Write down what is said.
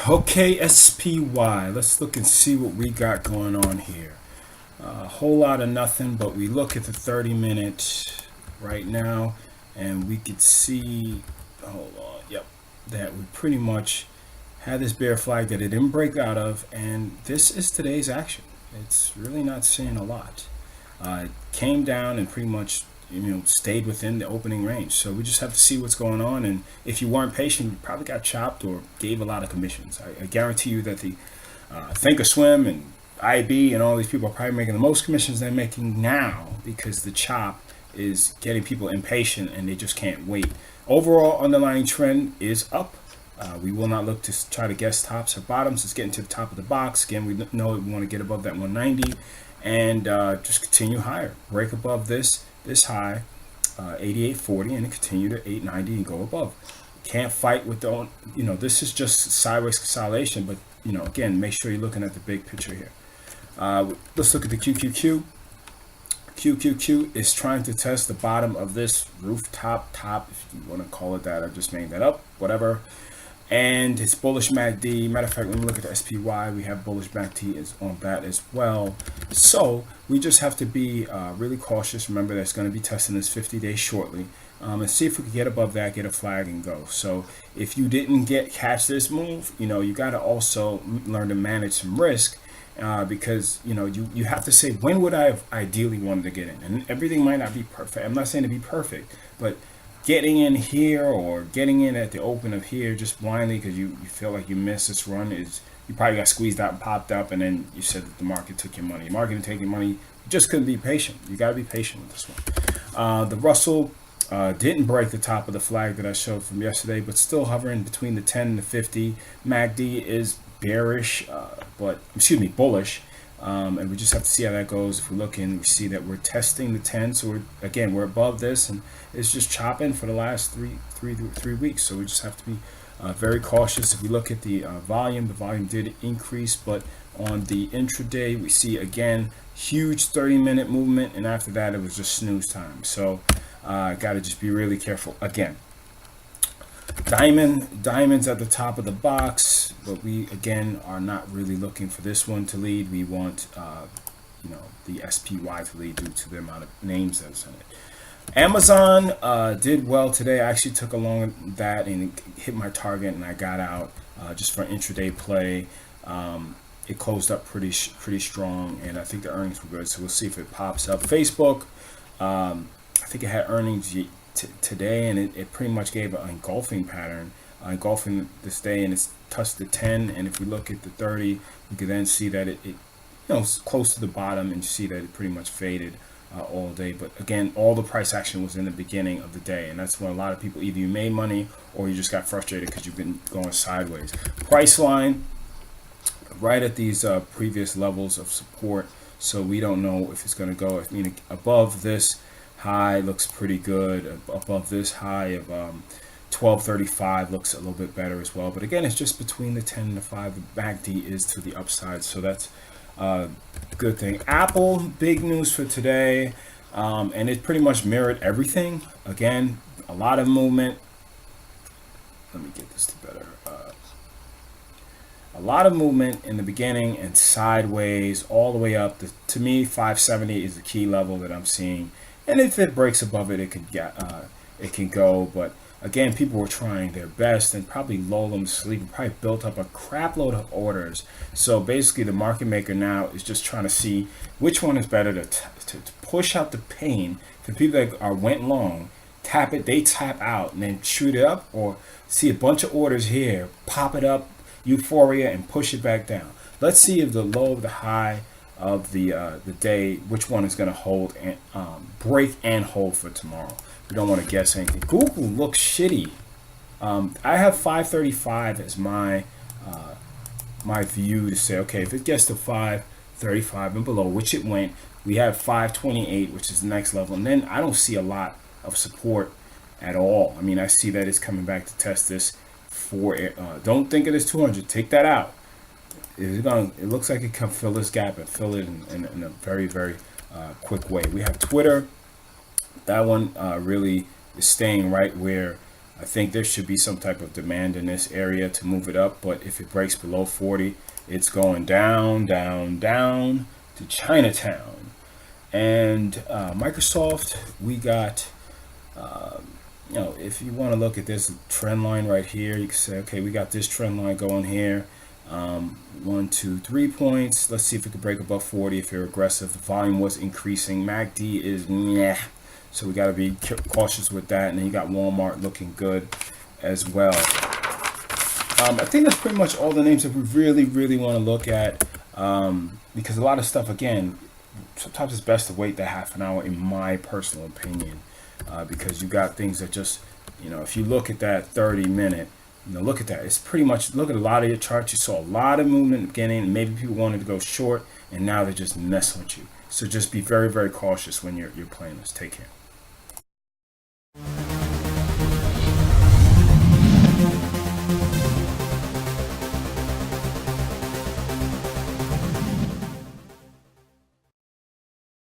Okay, SPY. Let's look and see what we got going on here. A whole lot of nothing, but we look at the 30-minute right now, and we could see, hold on, yep, that we pretty much had this bear flag that it didn't break out of, and this is today's action. It's really not saying a lot. It came down and pretty much stayed within the opening range. So we just have to see what's going on. And if you weren't patient, you probably got chopped or gave a lot of commissions. I guarantee you that the Thinkorswim and IB and all these people are probably making the most commissions they're making now because the chop is getting people impatient and they just can't wait. Overall underlying trend is up. We will not look to try to guess tops or bottoms. It's getting to the top of the box. Again, we know we want to get above that 190 and just continue higher. Break above this high, 88.40, and continue to 890 and go above. Can't fight with the, this is just sideways consolidation, but, again, make sure you're looking at the big picture here. Let's look at the QQQ. QQQ is trying to test the bottom of this rooftop top, if you want to call it that. I just made that up, whatever. And it's bullish MACD. Matter of fact, when we look at the SPY, we have bullish MACD is on that as well. So we just have to be really cautious. Remember, that's going to be testing this 50 days shortly, and see if we can get above that, get a flag, and go. So if you didn't catch this move, you got to also learn to manage some risk. Because you have to say, when would I have ideally wanted to get in? And everything might not be perfect. I'm not saying to be perfect, but getting in here or getting in at the open of here just blindly because you feel like you missed this run is, you probably got squeezed out and popped up, and then you said that the market took your money. The market didn't take your money. You just couldn't be patient. You got to be patient with this one. The Russell didn't break the top of the flag that I showed from yesterday, but still hovering between the 10 and the 50. MACD is bearish, bullish. And we just have to see how that goes. If we look in, we see that we're testing the 10. So we're above this, and it's just chopping for the last three weeks. So we just have to be very cautious. If we look at the volume did increase, but on the intraday, we see again huge 30-minute movement, and after that, it was just snooze time. So got to just be really careful again. Diamonds at the top of the box, but we again are not really looking for this one to lead. We want the SPY to lead due to the amount of names that's in it. Amazon did well today. I actually took along that and hit my target, and I got out just for intraday play. It closed up pretty strong, and I think the earnings were good. So we'll see if it pops up. Facebook, I think it had earnings today, and it pretty much gave an engulfing pattern, engulfing this day, and it's touched the 10. And if we look at the 30, we can then see that it's close to the bottom, and you see that it pretty much faded all day. But again, all the price action was in the beginning of the day, and that's when a lot of people, either you made money or you just got frustrated because you've been going sideways. Priceline right at these previous levels of support, so we don't know if it's going to go. Above this high looks pretty good. Above this high of 1235 looks a little bit better as well. But again, it's just between the 10 and the 5. The MACD is to the upside, so that's a good thing. Apple, big news for today, and it pretty much mirrored everything. Again, a lot of movement. Let me get this to better. A lot of movement in the beginning and sideways all the way up. To me, 570 is the key level that I'm seeing. And if it breaks above it, it can go. But again, people were trying their best and probably lulled them to sleep and probably built up a crap load of orders. So basically, the market maker now is just trying to see which one is better to push out the pain for people that went long. Tap it, they tap out and then shoot it up, or see a bunch of orders here, pop it up, euphoria, and push it back down. Let's see if the low of the high of the day, which one is going to hold and break and hold for tomorrow. We don't want to guess anything. Google looks shitty. I have 535 as my view to say, okay, if it gets to 535 and below, which it went, we have 528, which is the next level, and then I don't see a lot of support at all. I mean, I see that it's coming back to test this for don't think it is 200. Take that out. It looks like it can fill this gap and fill it in a very, very quick way. We have Twitter. That one really is staying right where I think there should be some type of demand in this area to move it up, but if it breaks below 40, it's going down, down, down to Chinatown. And Microsoft, we got, you know, if you want to look at this trend line right here, you can say, okay, we got this trend line going here. 1, 2, 3 points. Let's see if it can break above 40 if you're aggressive. The volume was increasing. MACD is meh. So we got to be cautious with that. And then you got Walmart looking good as well. I think that's pretty much all the names that we really want to look at, because a lot of stuff, again, sometimes it's best to wait that half an hour, in my personal opinion, because you got things that just, you know, if you look at that 30-minute, you know, look at that. It's pretty much, look at a lot of your charts. You saw a lot of movement in the beginning. Maybe people wanted to go short, and now they're just messing with you. So just be very cautious when you're playing this. Take care.